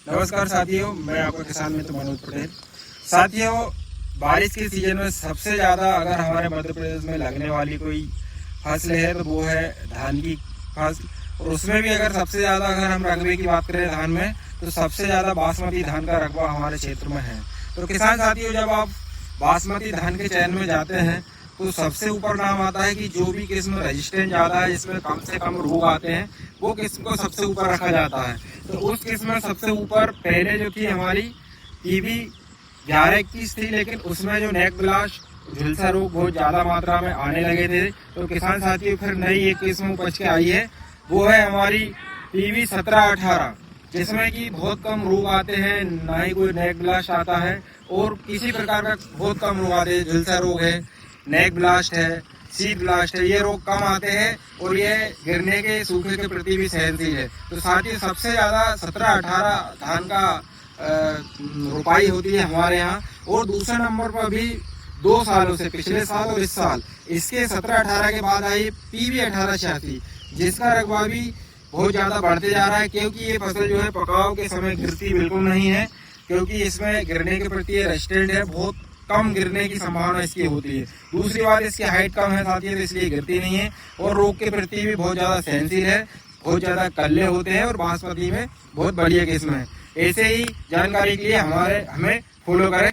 नमस्कार साथियों, मैं आपका किसान मित्र मनोज पटेल। साथियों, बारिश के सीजन में सबसे ज़्यादा अगर हमारे मध्य प्रदेश में लगने वाली कोई फसल है तो वो है धान की फसल। और उसमें भी अगर सबसे ज़्यादा अगर हम रकबे की बात करें धान में, तो सबसे ज़्यादा बासमती धान का रकबा हमारे क्षेत्र में है। तो किसान साथियों, जब आप बासमती धान के चयन में जाते हैं तो सबसे ऊपर नाम आता है कि जो भी किस्म रजिस्टेंस ज़्यादा है, जिसमें कम से कम रोग आते हैं, वो किस्म को सबसे ऊपर रखा जाता है। तो उस किस्म में सबसे ऊपर पहले जो थी हमारी PB 1121 थी, लेकिन उसमें जो नेक ब्लास्ट झुलसा रोग बहुत ज़्यादा मात्रा में आने लगे थे। तो किसान साथियों, फिर नई एक किस्म उपज के आई है, वो है हमारी PB 1718, जिसमें कि बहुत कम रोग आते हैं, ना ही कोई नेक ब्लास्ट आता है और किसी प्रकार का बहुत कम रोग आते हैं। झुलसा रोग है, नेक ब्लास्ट है, सीड ब्लास्ट है, ये रोग कम आते हैं और ये गिरने के सूखे के प्रति भी सहनशील है। तो साथ ही सबसे ज़्यादा 17-18 धान का रोपाई होती है हमारे यहाँ। और दूसरे नंबर पर भी 2 सालों से, पिछले साल और इस साल, इसके 17-18 के बाद आई PB 1886, जिसका रकबा भी बहुत ज़्यादा बढ़ते जा रहा है, क्योंकि ये फसल जो है पकाव के समय गिरती बिल्कुल नहीं है, क्योंकि इसमें गिरने के प्रति रेजिस्टेंट है, बहुत कम गिरने की संभावना इसकी होती है। दूसरी बात, इसकी हाइट कम है साथियों, तो इसलिए गिरती नहीं है और रोग के प्रति भी बहुत ज़्यादा सहनशील है, बहुत ज़्यादा कल्ले होते हैं और बासमती में बहुत बढ़िया किस्म है। ऐसे ही जानकारी के लिए हमें फॉलो करें।